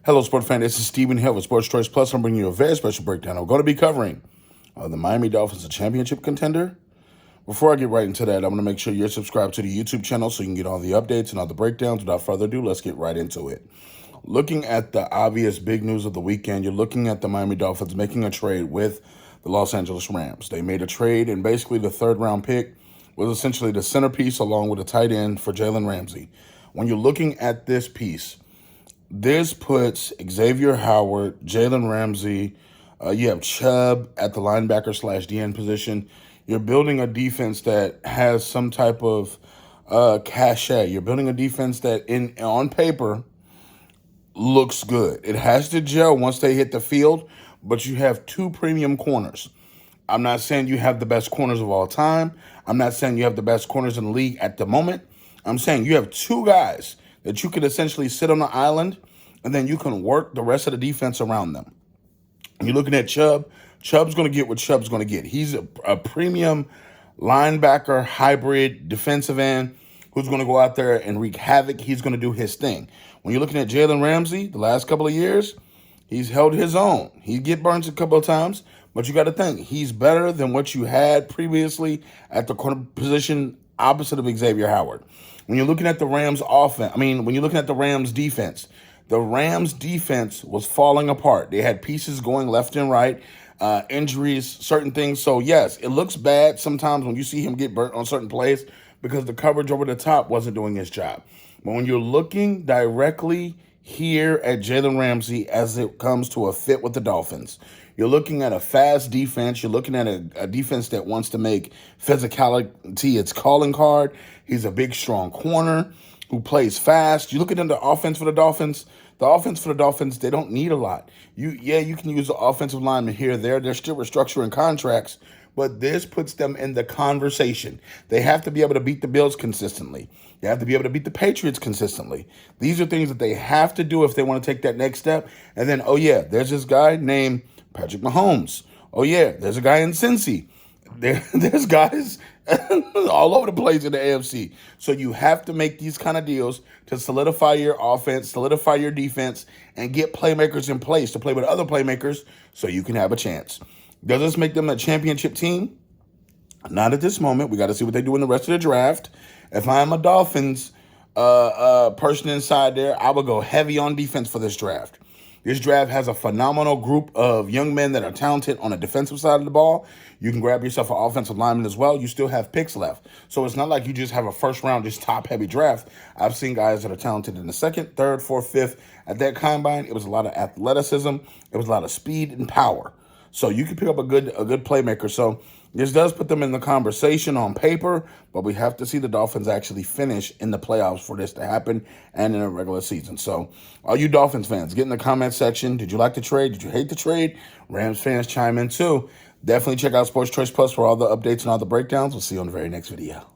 Hello, sport fan. This is Steven Hill with Sports Choice Plus. I'm bringing you a very special breakdown. I'm going to be covering the Miami Dolphins, a championship contender. Before I get right into that, I'm going to make sure you're subscribed to the YouTube channel so you can get all the updates and all the breakdowns. Without further ado, let's get right into it. Looking at the obvious big news of the weekend, you're looking at the Miami Dolphins making a trade with the Los Angeles Rams. They made a trade, and basically the third-round pick was essentially the centerpiece along with a tight end for Jalen Ramsey. When you're looking at this piece, this puts Xavier Howard, Jalen Ramsey, you have Chubb at the linebacker / DN position. You're building a defense that has some type of cachet. You're building a defense that on paper looks good. It has to gel once they hit the field, but you have two premium corners. I'm not saying you have the best corners of all time. I'm not saying you have the best corners in the league at the moment. I'm saying you have two guys that you could essentially sit on the island, and then you can work the rest of the defense around them. You're looking at Chubb. Chubb's going to get what Chubb's going to get. He's a premium linebacker, hybrid defensive end who's going to go out there and wreak havoc. He's going to do his thing. When you're looking at Jalen Ramsey, the last couple of years, he's held his own. He get burned a couple of times, but you got to think, he's better than what you had previously at the corner position opposite of Xavier Howard. When you're looking at the Rams offense, when you're looking at the Rams defense was falling apart. They had pieces going left and right, injuries, certain things. So, yes, it looks bad sometimes when you see him get burnt on certain plays because the coverage over the top wasn't doing his job. But when you're looking directly here at Jalen Ramsey as it comes to a fit with the Dolphins, you're looking at a fast defense. You're looking at a defense that wants to make physicality its calling card. He's a big, strong corner who plays fast. You look at the offense for the Dolphins. The offense for the Dolphins, they don't need a lot. You can use the offensive lineman here or there. They're still restructuring contracts, but this puts them in the conversation. They have to be able to beat the Bills consistently. They have to be able to beat the Patriots consistently. These are things that they have to do if they want to take that next step. And then, there's this guy named Patrick Mahomes. There's a guy in Cincy. There's guys all over the place in the AFC. So you have to make these kind of deals to solidify your offense, solidify your defense, and get playmakers in place to play with other playmakers so you can have a chance. Does this make them a championship team? Not at this moment. We got to see what they do in the rest of the draft. If I'm a Dolphins person inside there, I would go heavy on defense for this draft. This draft has a phenomenal group of young men that are talented on the defensive side of the ball. You can grab yourself an offensive lineman as well. You still have picks left. So it's not like you just have a first-round, just top-heavy draft. I've seen guys that are talented in the second, third, fourth, fifth. At that combine, it was a lot of athleticism. It was a lot of speed and power. So you can pick up a good playmaker. So this does put them in the conversation on paper, but we have to see the Dolphins actually finish in the playoffs for this to happen and in a regular season. So all you Dolphins fans, get in the comment section. Did you like the trade? Did you hate the trade? Rams fans chime in too. Definitely check out Sports Choice Plus for all the updates and all the breakdowns. We'll see you on the very next video.